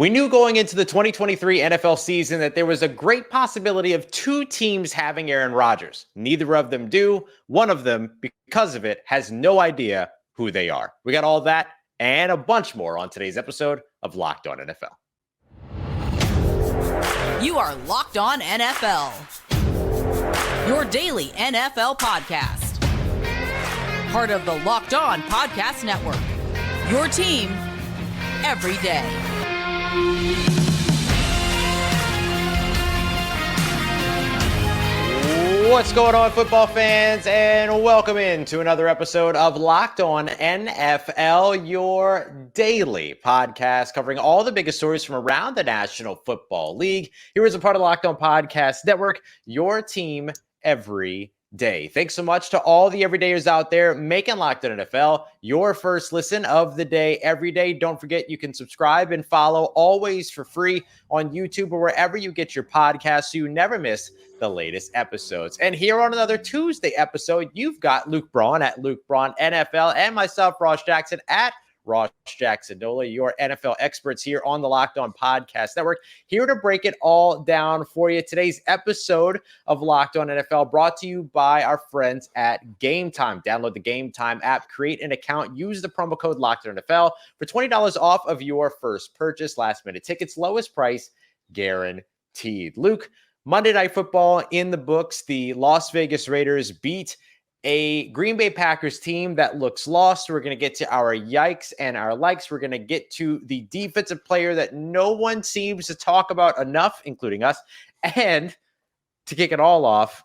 We knew going into the 2023 NFL season that there was a great possibility of two teams having Aaron Rodgers. Neither of them do. One of them, because of it, has no idea who they are. We got all that and a bunch more on today's episode of Locked On NFL. You are Locked On NFL, your daily NFL podcast. Part of the Locked On Podcast Network, your team every day. What's going on, football fans, and welcome into another episode of Locked On NFL, your daily podcast covering all the biggest stories from around the National Football League. Here is a part of the Locked On Podcast Network, your team every day. Thanks so much to all the everydayers out there making Locked On NFL your first listen of the day every day. Don't forget you can subscribe and follow always for free on YouTube or wherever you get your podcasts so you never miss the latest episodes. And here on another Tuesday episode, you've got Luke Braun at Luke Braun NFL and myself, Ross Jackson at Ross Jackson Nola, your NFL experts here on the Locked On Podcast Network, here to break it all down for you. Today's episode of Locked On NFL brought to you by our friends at Gametime. Download the Gametime app, create an account, use the promo code Locked On NFL for $20 off of your first purchase. Last minute tickets, lowest price guaranteed. Luke, Monday Night Football in the books. The Las Vegas Raiders beat a Green Bay Packers team that looks lost. We're going to get to our yikes and our likes. We're going to get to the defensive player that no one seems to talk about enough, including us. And to kick it all off,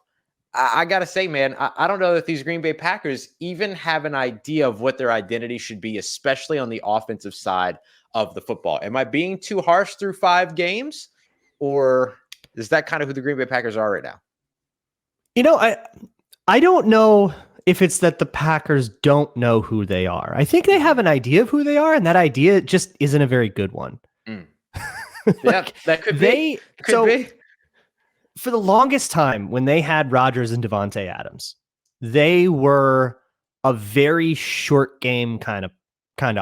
I got to say, man, I don't know that these Green Bay Packers even have an idea of what their identity should be, especially on the offensive side of the football. Am I being too harsh through 5 games, or is that kind of who the Green Bay Packers are right now? You know, I don't know if it's that the Packers don't know who they are. I think they have an idea of who they are, and that idea just isn't a very good one. Yeah, that could be. Could be. For the longest time, when they had Rodgers and Davante Adams, they were a very short game kind of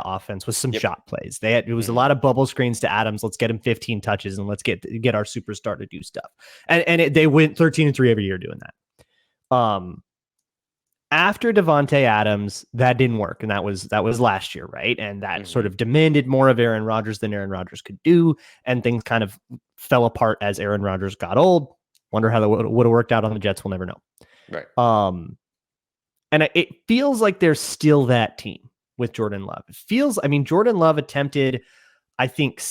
offense with some shot plays. It was a lot of bubble screens to Adams. Let's get him 15 touches and let's get our superstar to do stuff. And they went 13-3 every year doing that. After Davante Adams, that didn't work, and that was last year, right? And that sort of demanded more of Aaron Rodgers than Aaron Rodgers could do, and things kind of fell apart as Aaron Rodgers got old. Wonder how that would have worked out on the Jets. We'll never know. Right. And it feels like there's still that team with Jordan Love. Jordan Love attempted, I think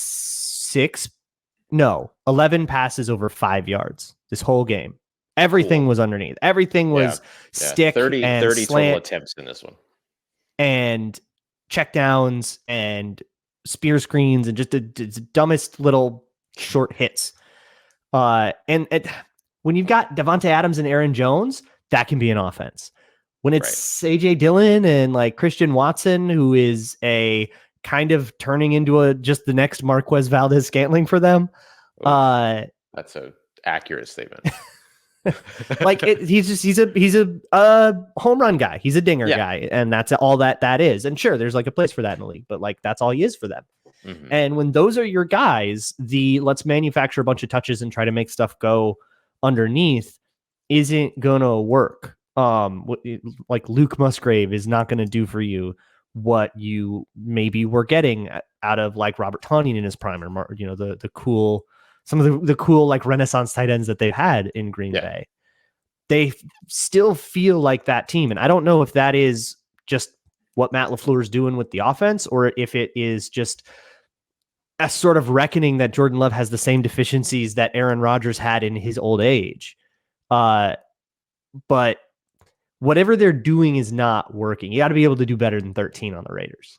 11 passes over 5 yards this whole game. Everything was underneath. Everything was stick 30 and slant total attempts in this one. And checkdowns and spear screens and just the dumbest little short hits. When you've got Davante Adams and Aaron Jones, that can be an offense. When it's AJ Dillon and like Christian Watson, who is a kind of turning into just the next Marquez Valdez-Scantling for them. That's an accurate statement. He's a home run guy. He's a dinger guy, and that's all that is. And sure, there's like a place for that in the league, but like that's all he is for them. Mm-hmm. And when those are your guys, let's manufacture a bunch of touches and try to make stuff go underneath isn't gonna work. Like Luke Musgrave is not gonna do for you what you maybe were getting out of like Robert Tonyan in his prime, or some of the cool like Renaissance tight ends that they've had in Green Bay. They still feel like that team. And I don't know if that is just what Matt LeFleur is doing with the offense, or if it is just a sort of reckoning that Jordan Love has the same deficiencies that Aaron Rodgers had in his old age. But whatever they're doing is not working. You got to be able to do better than 13 on the Raiders.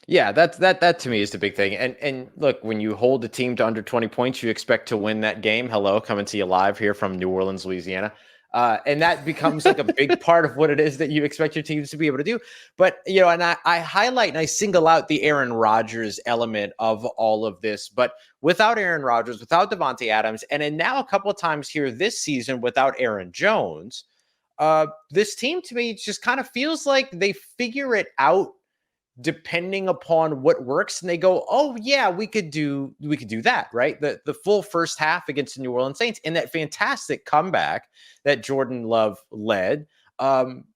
Yeah, that to me is the big thing. And look, when you hold a team to under 20 points, you expect to win that game. Hello, coming to you live here from New Orleans, Louisiana. And that becomes like a big part of what it is that you expect your teams to be able to do. But, and I highlight and I single out the Aaron Rodgers element of all of this. But without Aaron Rodgers, without Davante Adams, and then now a couple of times here this season without Aaron Jones, this team to me just kind of feels like they figure it out depending upon what works, and they go, oh yeah, we could do that, right? The full first half against the New Orleans Saints in that fantastic comeback that Jordan Love led,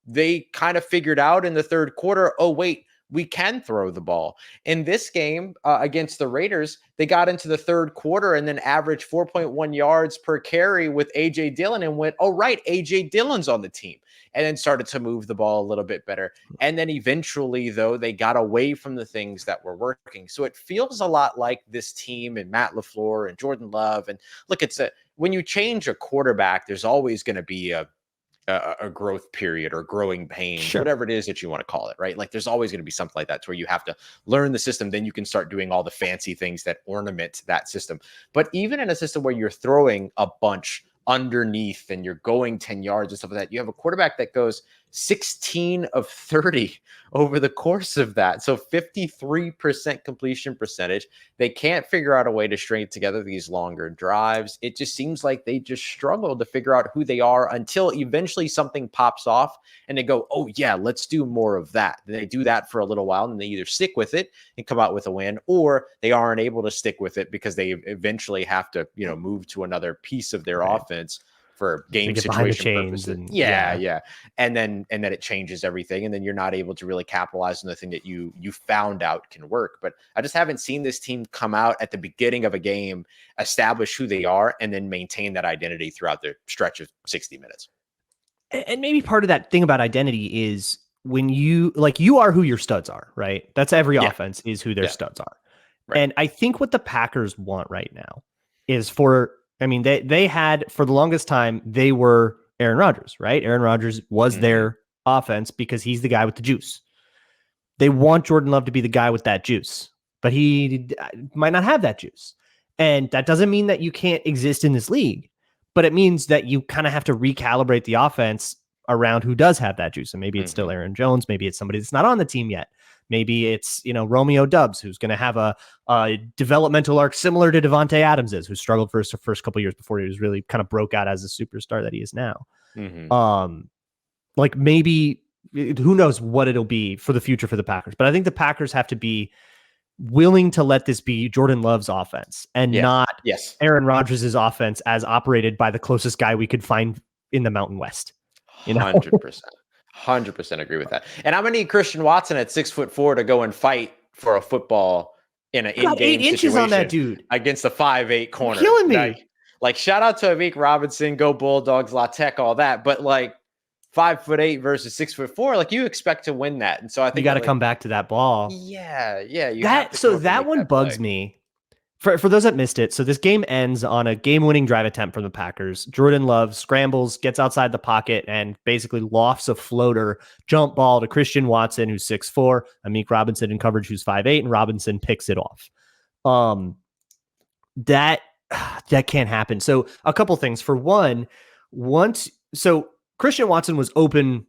they kind of figured out in the third quarter, oh wait, we can throw the ball. In this game against the Raiders, they got into the third quarter and then averaged 4.1 yards per carry with A.J. Dillon and went, oh, right, A.J. Dillon's on the team, and then started to move the ball a little bit better. And then eventually, though, they got away from the things that were working. So it feels a lot like this team and Matt LeFleur and Jordan Love. And look, when you change a quarterback, there's always going to be a growth period or growing pains, whatever it is that you want to call it, right? Like there's always going to be something like that to where you have to learn the system. Then you can start doing all the fancy things that ornament that system. But even in a system where you're throwing a bunch underneath and you're going 10 yards and stuff like that, you have a quarterback that goes 16 of 30 over the course of that. So 53% completion percentage. They can't figure out a way to string together these longer drives. It just seems like they just struggle to figure out who they are until eventually something pops off and they go, oh yeah, let's do more of that. They do that for a little while and they either stick with it and come out with a win, or they aren't able to stick with it because they eventually have to, move to another piece of their offense for game situation purposes. And then it changes everything, and then you're not able to really capitalize on the thing that you found out can work. But I just haven't seen this team come out at the beginning of a game, establish who they are, and then maintain that identity throughout the stretch of 60 minutes. And maybe part of that thing about identity is when you are who your studs are, right? That's every offense is who their studs are. Right. And I think what the Packers want right now is they had, for the longest time, they were Aaron Rodgers, right? Aaron Rodgers was their offense because he's the guy with the juice. They want Jordan Love to be the guy with that juice, but he might not have that juice. And that doesn't mean that you can't exist in this league, but it means that you kind of have to recalibrate the offense around who does have that juice. And maybe it's still Aaron Jones. Maybe it's somebody that's not on the team yet. Maybe it's, Romeo Doubs, who's going to have a developmental arc similar to Davante Adams's, who struggled for his first couple of years before he was really kind of broke out as a superstar that he is now. Maybe, who knows what it'll be for the future for the Packers. But I think the Packers have to be willing to let this be Jordan Love's offense and not Aaron Rodgers' offense as operated by the closest guy we could find in the Mountain West. 100% agree with that. And I'm gonna need Christian Watson at 6'4" to go and fight for a football in an in-game 8 inches situation on that dude against a 5'8" corner. You're killing me. Like shout out to Amik Robinson, go Bulldogs, La Tech, all that. But 5'8" versus 6'4", you expect to win that. And so I think you got to come back to that ball. Yeah. That one bugs me. For those that missed it, so this game ends on a game-winning drive attempt from the Packers. Jordan Love scrambles, gets outside the pocket, and basically lofts a floater jump ball to Christian Watson, who's 6'4", Amik Robinson in coverage, who's 5'8", and Robinson picks it off. That can't happen. So a couple things. For one, Christian Watson was open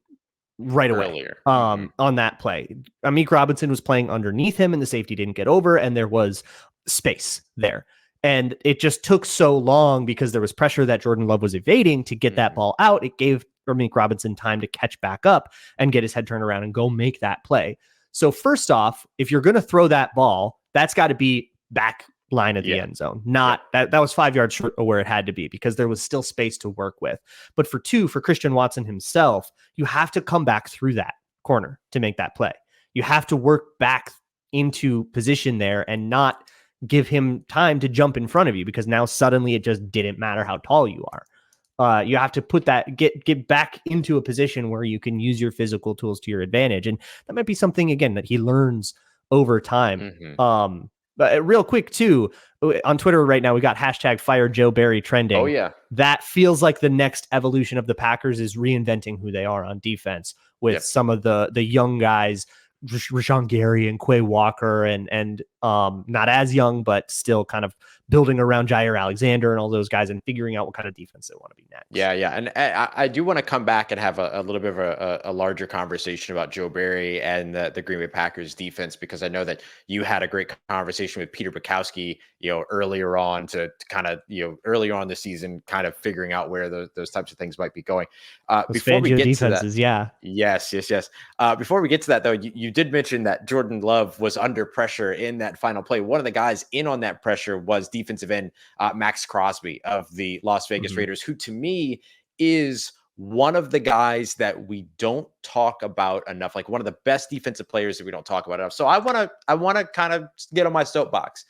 right away on that play. Amik Robinson was playing underneath him, and the safety didn't get over, and there was space there. And it just took so long because there was pressure that Jordan Love was evading to get that ball out. It gave Amik Robinson time to catch back up and get his head turned around and go make that play. So first off, if you're going to throw that ball, that's got to be back line of the end zone. Not that was 5 yards short of where it had to be because there was still space to work with. But for Christian Watson himself, you have to come back through that corner to make that play. You have to work back into position there and not give him time to jump in front of you because now suddenly it just didn't matter how tall you are. You have to put that, get back into a position where you can use your physical tools to your advantage. And that might be something, again, that he learns over time. But real quick too, on Twitter right now, we got #FireJoeBarry trending. Oh yeah. That feels like the next evolution of the Packers is reinventing who they are on defense with some of the young guys, Rashawn Gary and Quay Walker and Not as young, but still kind of building around Jair Alexander and all those guys and figuring out what kind of defense they want to be next. Yeah. And I do want to come back and have a little bit of a larger conversation about Joe Barry and the Green Bay Packers defense, because I know that you had a great conversation with Peter Bukowski, earlier on to kind of, earlier on the season, kind of figuring out where those types of things might be going. Before we get defenses, to that, Yes. Before we get to that, though, you did mention that Jordan Love was under pressure in that final play. One of the guys in on that pressure was defensive end Maxx Crosby of the Las Vegas Raiders, who to me is one of the guys that we don't talk about enough, like one of the best defensive players that we don't talk about enough. So I want to kind of get on my soapbox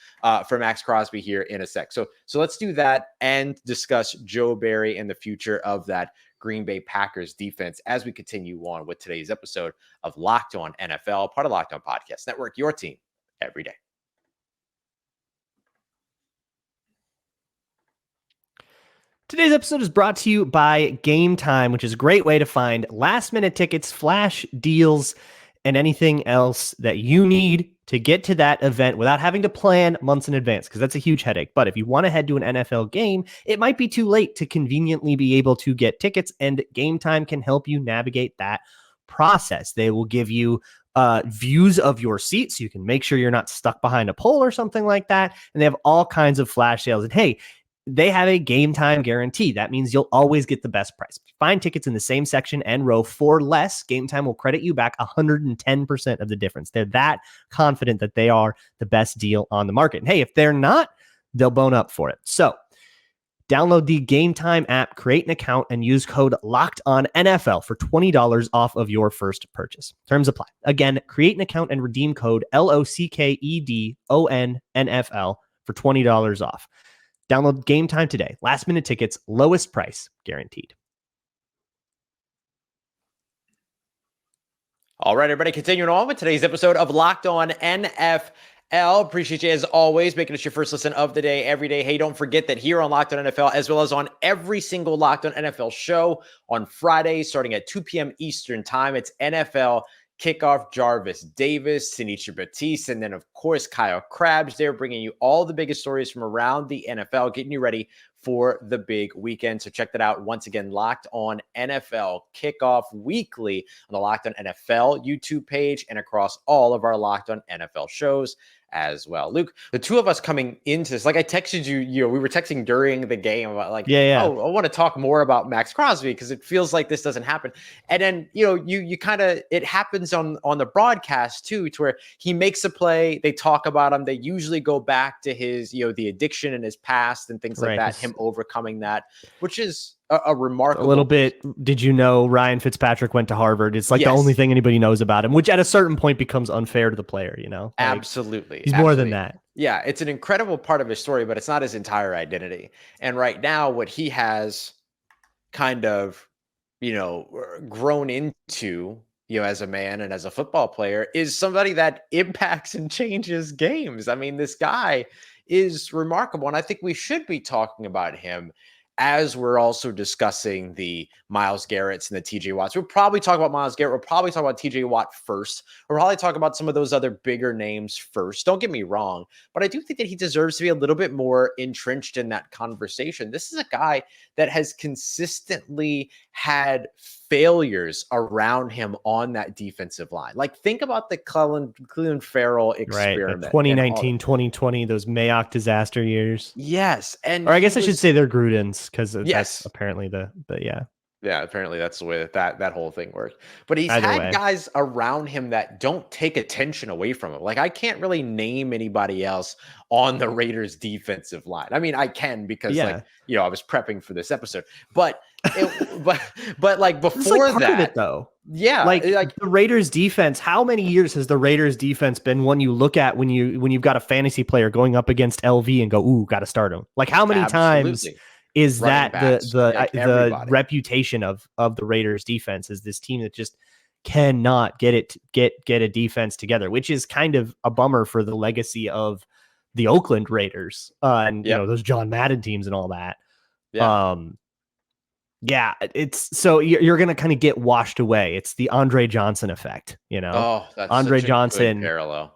for Maxx Crosby here in a sec. So let's do that and discuss Joe Barry and the future of that Green Bay Packers defense as we continue on with today's episode of Locked On NFL, part of Locked On Podcast Network, your team every day. Today's episode is brought to you by Gametime, which is a great way to find last-minute tickets, flash deals, and anything else that you need to get to that event without having to plan months in advance, because that's a huge headache. But if you want to head to an NFL game, it might be too late to conveniently be able to get tickets, and Gametime can help you navigate that process. They will give you views of your seat so you can make sure you're not stuck behind a pole or something like that. And they have all kinds of flash sales. And hey, they have a game time guarantee. That means you'll always get the best price. Find tickets in the same section and row for less. Game Time will credit you back 110% of the difference. They're that confident that they are the best deal on the market. And hey, if they're not, they'll bone up for it. So download the Game Time app, create an account, and use code LOCKEDONNFL for $20 off of your first purchase. Terms apply. Again, create an account and redeem code LOCKEDONNFL for $20 off. Download Game Time today. Last minute tickets, lowest price guaranteed. All right, everybody, continuing on with today's episode of Locked On NFL. Appreciate you as always making us your first listen of the day every day. Hey, don't forget that here on Locked On NFL, as well as on every single Locked On NFL show on Fridays starting at 2 p.m. Eastern time, it's NFL Kickoff. Jarvis Davis, Tanisha Batiste, and then, of course, Kyle Krabs. They're bringing you all the biggest stories from around the NFL, getting you ready for the big weekend. So check that out. Once again, Locked On NFL Kickoff weekly on the Locked On NFL YouTube page and across all of our Locked On NFL shows as well. Luke, the two of us coming into this, like I texted you, we were texting during the game about like, oh, I want to talk more about Maxx Crosby because it feels like this doesn't happen. And then, you kind of, it happens on the broadcast too, to where he makes a play, they talk about him, they usually go back to his, the addiction in his past and things like that, him overcoming that, which is a remarkable. A little bit. Did you know Ryan Fitzpatrick went to Harvard? It's like the only thing anybody knows about him, which at a certain point becomes unfair to the player, Like, absolutely. He's more than that. Yeah, it's an incredible part of his story, but it's not his entire identity. And right now, what he has kind of, grown into, as a man and as a football player is somebody that impacts and changes games. I mean, this guy is remarkable. And I think we should be talking about him as we're also discussing the Myles Garretts and the TJ Watts. We'll probably talk about Myles Garrett. We'll probably talk about TJ Watt first. We'll probably talk about some of those other bigger names first. Don't get me wrong, but I do think that he deserves to be a little bit more entrenched in that conversation. This is a guy that has consistently had failures around him on that defensive line. Like, think about the Cleveland Farrell experiment. Right, 2019, 2020, those Mayock disaster years. Yes. Or I guess I should say they're Gruden's, because that's apparently Yeah, apparently that's the way that whole thing worked. But he's had guys around him that don't take attention away from him. Like, I can't really name anybody else on the Raiders defensive line. I mean, I can because I was prepping for this episode. But but like before like that, though. Yeah, like the Raiders defense, how many years has the Raiders defense been one you look at when you've got a fantasy player going up against LV and go, ooh, got to start him? Like, how many times is that the reputation of the Raiders defense is this team that just cannot get a defense together, which is kind of a bummer for the legacy of the Oakland Raiders and those John Madden teams and all that. It's so you're going to kind of get washed away. It's the Andre Johnson effect, Oh, that's Andre such a Johnson good parallel.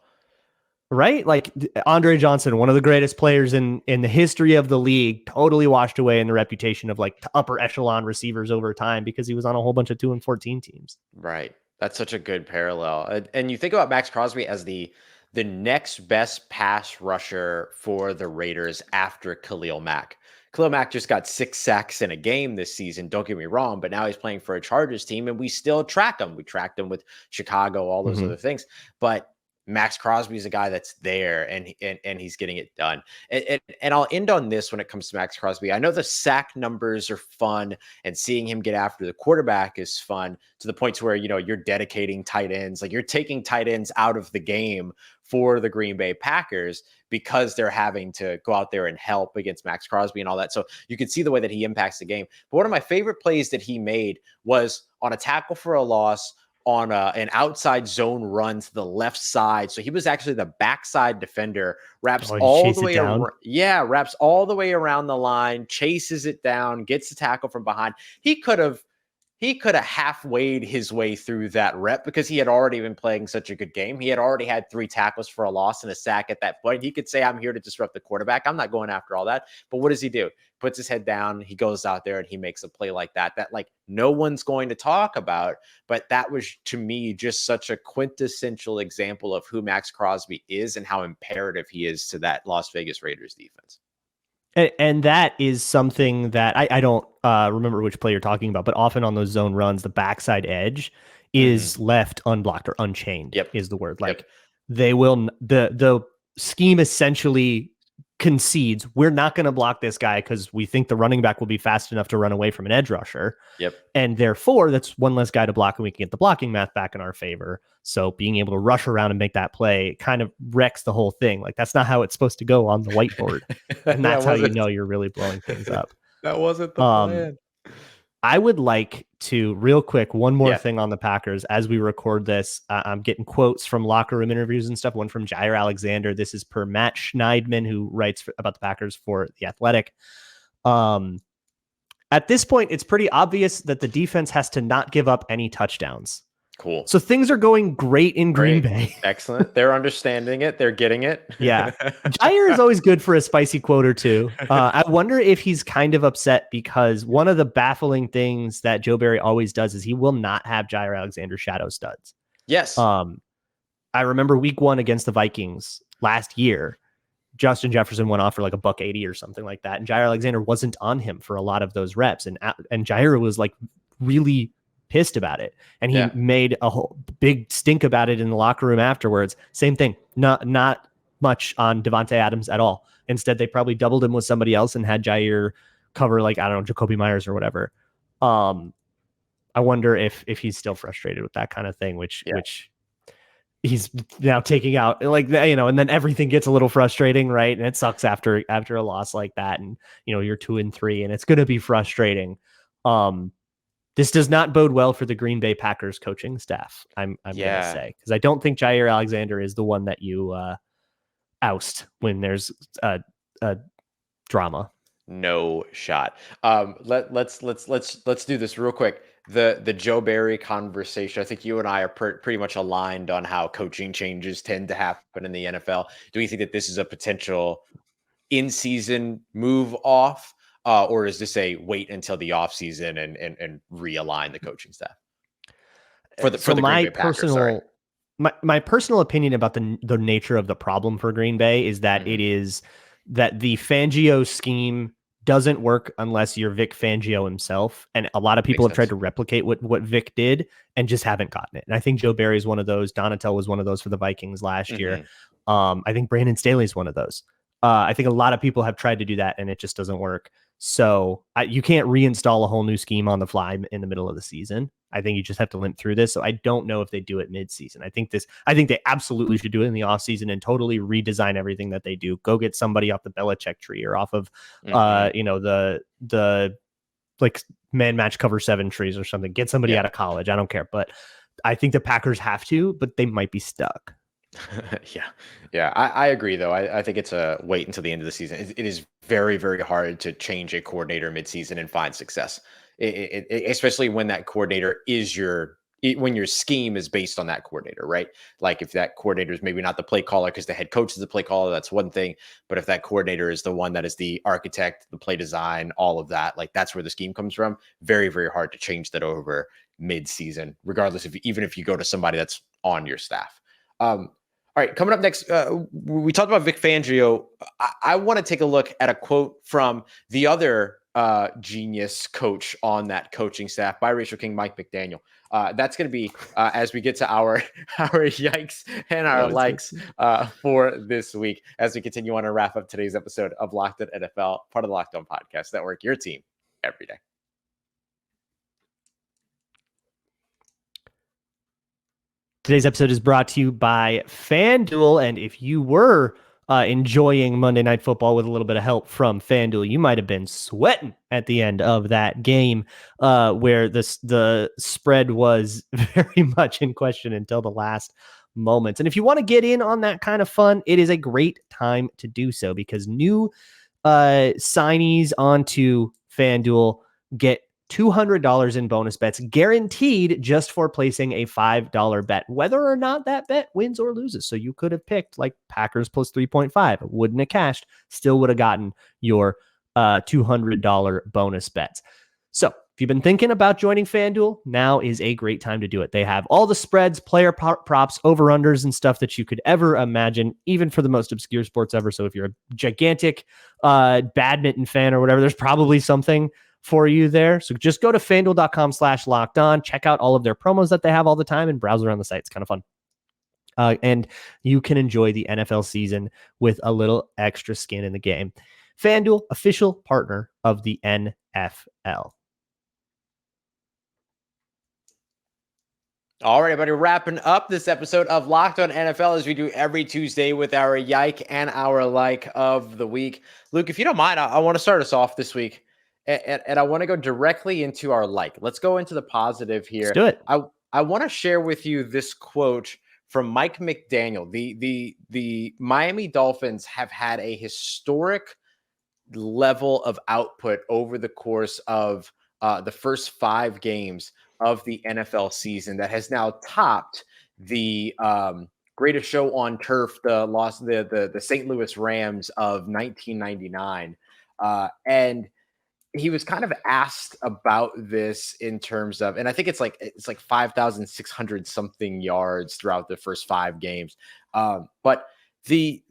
Right? Like Andre Johnson, one of the greatest players in the history of the league, totally washed away in the reputation of like upper echelon receivers over time because he was on a whole bunch of 2-14 teams. Right. That's such a good parallel. And you think about Maxx Crosby as the next best pass rusher for the Raiders after Khalil Mack. Khalil Mack just got 6 sacks in a game this season. Don't get me wrong, but now he's playing for a Chargers team and we still track him. We tracked him with Chicago, all those other things. But Maxx Crosby is a guy that's there and he's getting it done. And I'll end on this when it comes to Maxx Crosby. I know the sack numbers are fun and seeing him get after the quarterback is fun to the point to where, you're dedicating tight ends, like you're taking tight ends out of the game for the Green Bay Packers because they're having to go out there and help against Maxx Crosby and all that. So you can see the way that he impacts the game. But one of my favorite plays that he made was on a tackle for a loss on an outside zone run to the left side. So he was actually the backside defender, wraps all the way around. Yeah, wraps all the way around the line, chases it down, gets the tackle from behind. He could have halfwayed his way through that rep because he had already been playing such a good game. He had already had 3 tackles for a loss and a sack at that point. He could say, I'm here to disrupt the quarterback. I'm not going after all that. But what does he do? Puts his head down. He goes out there and he makes a play like that like no one's going to talk about. But that was, to me, just such a quintessential example of who Maxx Crosby is and how imperative he is to that Las Vegas Raiders defense. And that is something that I don't remember which play you're talking about, but often on those zone runs, the backside edge is left unblocked or unchained is the word. Like they will, the scheme essentially concedes, we're not going to block this guy because we think the running back will be fast enough to run away from an edge rusher. And therefore, that's one less guy to block and we can get the blocking math back in our favor. So being able to rush around and make that play kind of wrecks the whole thing. Like that's not how it's supposed to go on the whiteboard. And that's how you know you're really blowing things up. That wasn't the plan. I would like to real quick, one more thing on the Packers as we record this. I'm getting quotes from locker room interviews and stuff. One from Jair Alexander. This is per Matt Schneidman, who writes about the Packers for The Athletic. At this point, it's pretty obvious that the defense has to not give up any touchdowns. Cool. So things are going great in Green Bay. Excellent. They're understanding it. They're getting it. Yeah. Jair is always good for a spicy quote or two. I wonder if he's kind of upset because one of the baffling things that Joe Barry always does is he will not have Jair Alexander shadow studs. Yes. I remember week 1 against the Vikings last year. Justin Jefferson went off for like $180 or something like that. And Jair Alexander wasn't on him for a lot of those reps. And Jair was like really pissed about it. And he made a whole big stink about it in the locker room afterwards. Same thing. Not much on Davante Adams at all. Instead, they probably doubled him with somebody else and had Jair cover like, I don't know, Jacoby Myers or whatever. I wonder if he's still frustrated with that kind of thing, which he's now taking out, like, and then everything gets a little frustrating, right? And it sucks after a loss like that. And, you're 2-3 and it's going to be frustrating. This does not bode well for the Green Bay Packers coaching staff, I'm going to say, because I don't think Jair Alexander is the one that you oust when there's a drama. No shot. Let's do this real quick. The Joe Barry conversation. I think you and I are pretty much aligned on how coaching changes tend to happen in the NFL. Do we think that this is a potential in-season move off? Or is this a wait until the offseason and realign the coaching staff for the Green Bay Packers? My personal opinion about the nature of the problem for Green Bay is that it is that the Fangio scheme doesn't work unless you're Vic Fangio himself. And a lot of people have tried to replicate what Vic did and just haven't gotten it. And I think Joe Barry is one of those. Donatel was one of those for the Vikings last year. I think Brandon Staley is one of those. I think a lot of people have tried to do that and it just doesn't work. So you can't reinstall a whole new scheme on the fly in the middle of the season. I think you just have to limp through this. So I don't know if they do it mid-season. I think they absolutely should do it in the offseason and totally redesign everything that they do. Go get somebody off the Belichick tree or off of, the like man match cover 7 trees or something. Get somebody out of college. I don't care. But I think the Packers have to, but they might be stuck. I agree though. I think it's a wait until the end of the season. It is very, very hard to change a coordinator mid-season and find success, especially when that coordinator is your when your scheme is based on that coordinator, right? Like if that coordinator is maybe not the play caller because the head coach is the play caller, that's one thing. But if that coordinator is the one that is the architect, the play design, all of that, like that's where the scheme comes from. Very, very hard to change that over mid-season, regardless of even if you go to somebody that's on your staff. All right, coming up next, we talked about Vic Fangio. I want to take a look at a quote from the other genius coach on that coaching staff, biracial king Mike McDaniel. That's going to be as we get to our yikes and our likes for this week as we continue on to wrap up today's episode of Locked On NFL, part of the Locked On Podcast Network, your team every day. Today's episode is brought to you by FanDuel, and if you were enjoying Monday Night Football with a little bit of help from FanDuel, you might have been sweating at the end of that game where the spread was very much in question until the last moments. And if you want to get in on that kind of fun, it is a great time to do so because new signees onto FanDuel get $200 in bonus bets guaranteed just for placing a $5 bet, whether or not that bet wins or loses. So you could have picked like Packers plus 3.5, wouldn't have cashed, still would have gotten your $200 bonus bets. So if you've been thinking about joining FanDuel, now is a great time to do it. They have all the spreads, player props, over-unders, and stuff that you could ever imagine, even for the most obscure sports ever. So if you're a gigantic badminton fan or whatever, there's probably something for you there. So just go to FanDuel.com/lockedon, check out all of their promos that they have all the time and browse around the site. It's kind of fun. And you can enjoy the NFL season with a little extra skin in the game. FanDuel, official partner of the NFL. All right, everybody, wrapping up this episode of Locked On NFL as we do every Tuesday with our yike and our like of the week. Luke, if you don't mind, I want to start us off this week. And I want to go directly into our like. Let's go into the positive here. Let's do it. I want to share with you this quote from Mike McDaniel. The Miami Dolphins have had a historic level of output over the course of the first 5 games of the NFL season that has now topped the greatest show on turf, the St. Louis Rams of 1999. And he was kind of asked about this in terms of, and I think it's like 5,600 something yards throughout the first 5 games. But Mike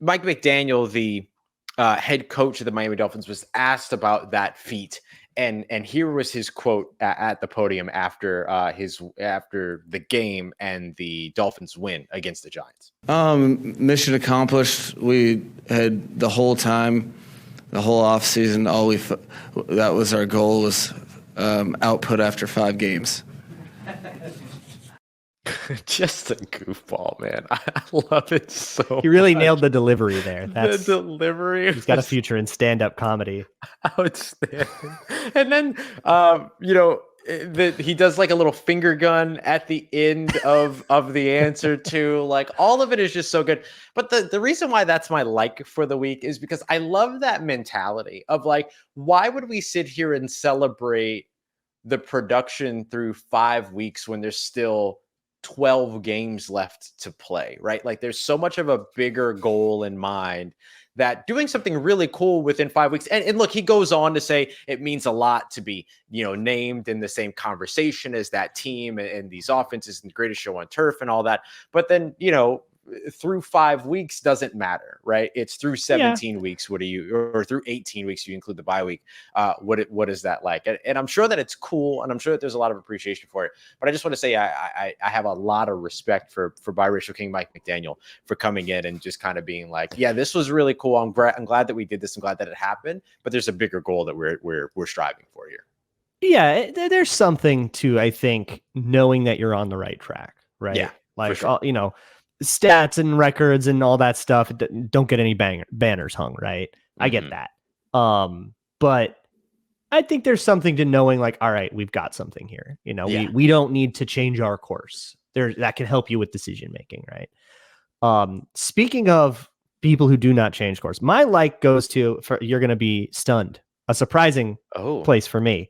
McDaniel, the head coach of the Miami Dolphins, was asked about that feat, and here was his quote at the podium after the game and the Dolphins win against the Giants. Mission accomplished. We had the whole time. The whole offseason, that was our goal, was output after 5 games. Just a goofball, man. I love it so He really much. nailed the delivery there. The delivery. He's got a future in stand-up comedy. Outstanding. And then, he does like a little finger gun at the end of the answer too. Like all of it is just so good. But the reason why that's my like for the week is because I love that mentality of like, why would we sit here and celebrate the production through 5 weeks when there's still 12 games left to play, right? Like there's so much of a bigger goal in mind that doing something really cool within 5 weeks. And look, he goes on to say it means a lot to be, named in the same conversation as that team and these offenses and the greatest show on turf and all that. But then, through 5 weeks doesn't matter, right? It's through 17 weeks. What do you, or through 18 weeks, you include the bye week. What is that like? And I'm sure that it's cool. And I'm sure that there's a lot of appreciation for it, but I just want to say, I have a lot of respect for biracial king Mike McDaniel for coming in and just kind of being like, yeah, this was really cool. I'm glad that we did this. I'm glad that it happened, but there's a bigger goal that we're striving for here. Yeah. There's something to, I think, knowing that you're on the right track, right? Yeah, like, sure. Stats and records and all that stuff don't get any banners hung, right? I get that. But I think there's something to knowing like, all right, we've got something here. We don't need to change our course. That can help you with decision making, right? Speaking of people who do not change course, my like goes to, you're going to be stunned, a surprising place for me.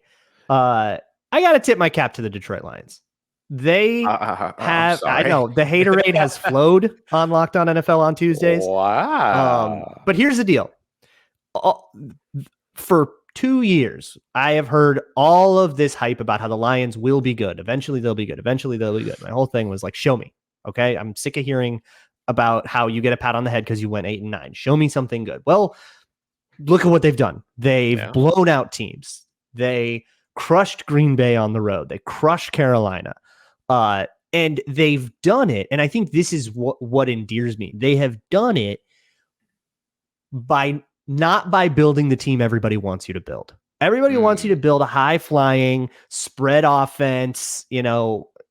I got to tip my cap to the Detroit Lions. They I'm I sorry. know the haterade has flowed on Locked On NFL on Tuesdays. Wow. But here's the deal. For 2 years, I have heard all of this hype about how the Lions will be good. Eventually they'll be good. Eventually they'll be good. My whole thing was like, show me. Okay. I'm sick of hearing about how you get a pat on the head because you went 8-9. Show me something good. Well, look at what they've done. They've blown out teams. They crushed Green Bay on the road. They crushed Carolina. And they've done it. And I think this is what endears me. They have done it not by building the team everybody wants you to build. Everybody wants you to build a high flying spread offense,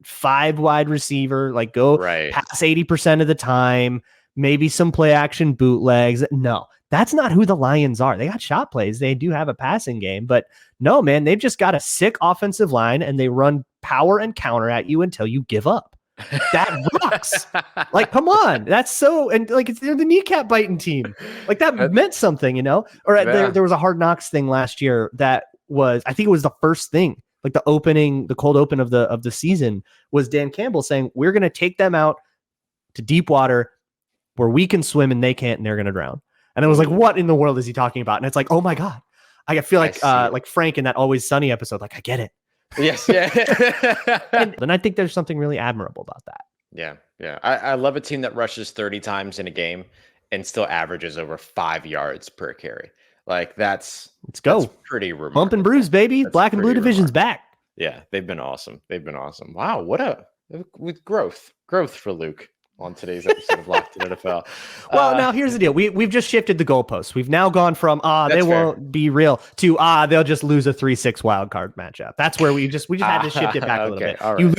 5 wide receiver, like go pass 80% of the time, maybe some play action bootlegs. No, that's not who the Lions are. They got shot plays. They do have a passing game, but no, man, they've just got a sick offensive line and they run power and counter at you until you give up. That rocks. Like, come on. That's so, and like, they're the kneecap biting team. Like that meant something, Or there was a Hard Knocks thing last year that was, I think it was the first thing, like the cold open of the season was Dan Campbell saying, we're going to take them out to deep water where we can swim and they can't, and they're going to drown. And I was like, what in the world is he talking about? And it's like, oh my God. I feel like Frank in that Always Sunny episode, like I get it. Yes, yeah. and I think there's something really admirable about that. Yeah. I love a team that rushes 30 times in a game and still averages over 5 yards per carry. Like let's go. That's pretty remarkable. Bump and bruise, baby. Black and blue division's back. Yeah, they've been awesome. Wow, with growth for Luke on today's episode of Locked in NFL. Well, now here's the deal. We've just shifted the goalposts. We've now gone from they won't be real to they'll just lose a 3-6 wild card matchup. That's where we just had to shift it back a little bit. Right, you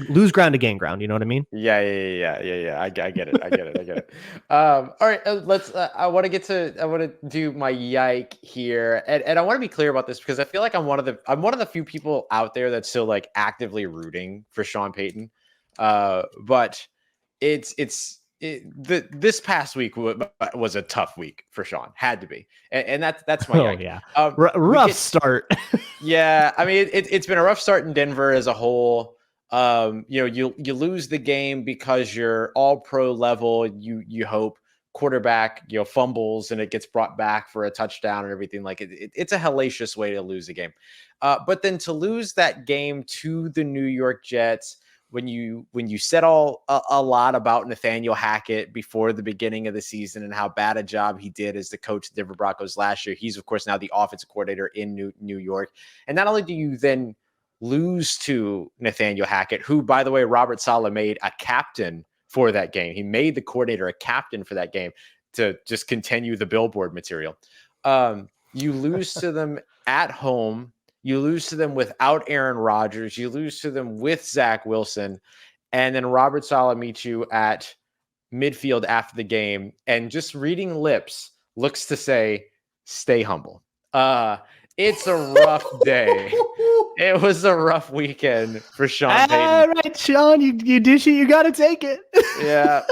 lose ground to gain ground. You know what I mean? Yeah. I get it. All right, I want to do my yike here, and I want to be clear about this because I feel like I'm one of the few people out there that's still like actively rooting for Sean Payton, but. This past week was a tough week for Sean. Had to be, and that's my yike. Yeah, rough start. Yeah, I mean it's been a rough start in Denver as a whole. You lose the game because you're all pro level. You hope quarterback fumbles and it gets brought back for a touchdown and everything. Like it's a hellacious way to lose a game. But then to lose that game to the New York Jets. When you said a lot about Nathaniel Hackett before the beginning of the season and how bad a job he did as the coach of the Denver Broncos last year, he's of course now the offensive coordinator in New York. And not only do you then lose to Nathaniel Hackett, who, by the way, Robert Saleh made a captain for that game. He made the coordinator a captain for that game to just continue the billboard material. You lose to them at home. You lose to them without Aaron Rodgers. You lose to them with Zach Wilson. And then Robert Saleh meets you at midfield after the game and just reading lips looks to say, stay humble. It's a rough day. It was a rough weekend for Sean Payton. All right, Sean, you dish it, you got to take it. Yeah.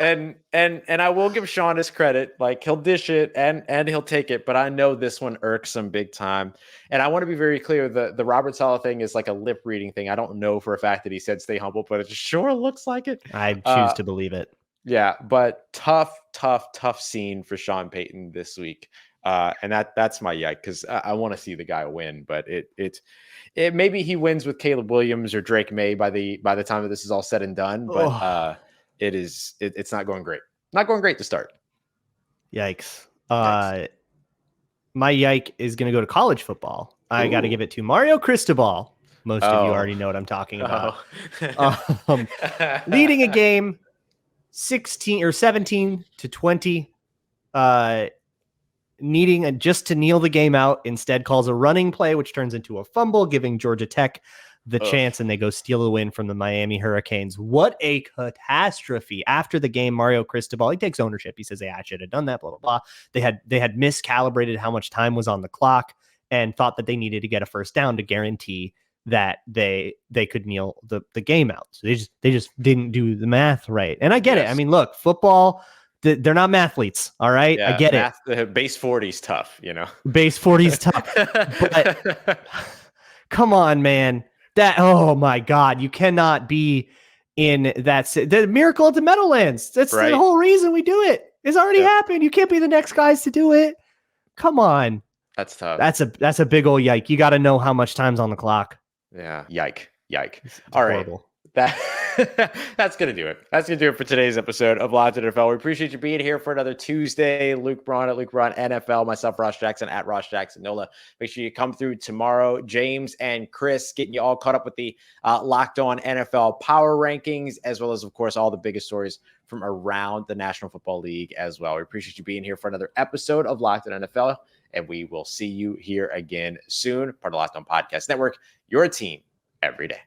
And I will give Sean his credit. Like he'll dish it and he'll take it, but I know this one irks him big time. And I want to be very clear, the Robert Saleh thing is like a lip reading thing. I don't know for a fact that he said stay humble, but it sure looks like it. I choose to believe it. Yeah, but tough scene for Sean Payton this week. And that's my yike because I want to see the guy win, but it maybe he wins with Caleb Williams or Drake May by the time that this is all said and done, but it's not going great. Not going great to start. Yikes. My yike is going to go to college football. I got to give it to Mario Cristobal. Most of you already know what I'm talking about. Leading a game 16 or 17-20. Needing just to kneel the game out, instead calls a running play, which turns into a fumble, giving Georgia Tech the chance, and they go steal the win from the Miami Hurricanes. What a catastrophe. After the game, Mario Cristobal, he takes ownership. He says, hey, I should have done that, blah, blah, blah. They had miscalibrated how much time was on the clock and thought that they needed to get a first down to guarantee that they could kneel the game out. So they just didn't do the math right. And I get it. I mean, look, football, they're not mathletes. All right. Yeah, I get it. Base 40 is tough, Base 40 is tough. But come on, man. Oh my God, you cannot be in that. The miracle at the Meadowlands. That's Right. the whole reason we do it. It's already happened. You can't be the next guys to do it. Come on. That's tough. That's a big old yike. You got to know how much time's on the clock. Yeah. Yike. It's All horrible. right. That's going to do it. That's going to do it for today's episode of Locked On NFL. We appreciate you being here for another Tuesday. Luke Braun at Luke Braun NFL, myself, Ross Jackson at Ross Jackson Nola. Make sure you come through tomorrow. James and Chris getting you all caught up with the Locked On NFL power rankings, as well as, of course, all the biggest stories from around the National Football League as well. We appreciate you being here for another episode of Locked On NFL, and we will see you here again soon. Part of the Locked On Podcast Network, your team every day.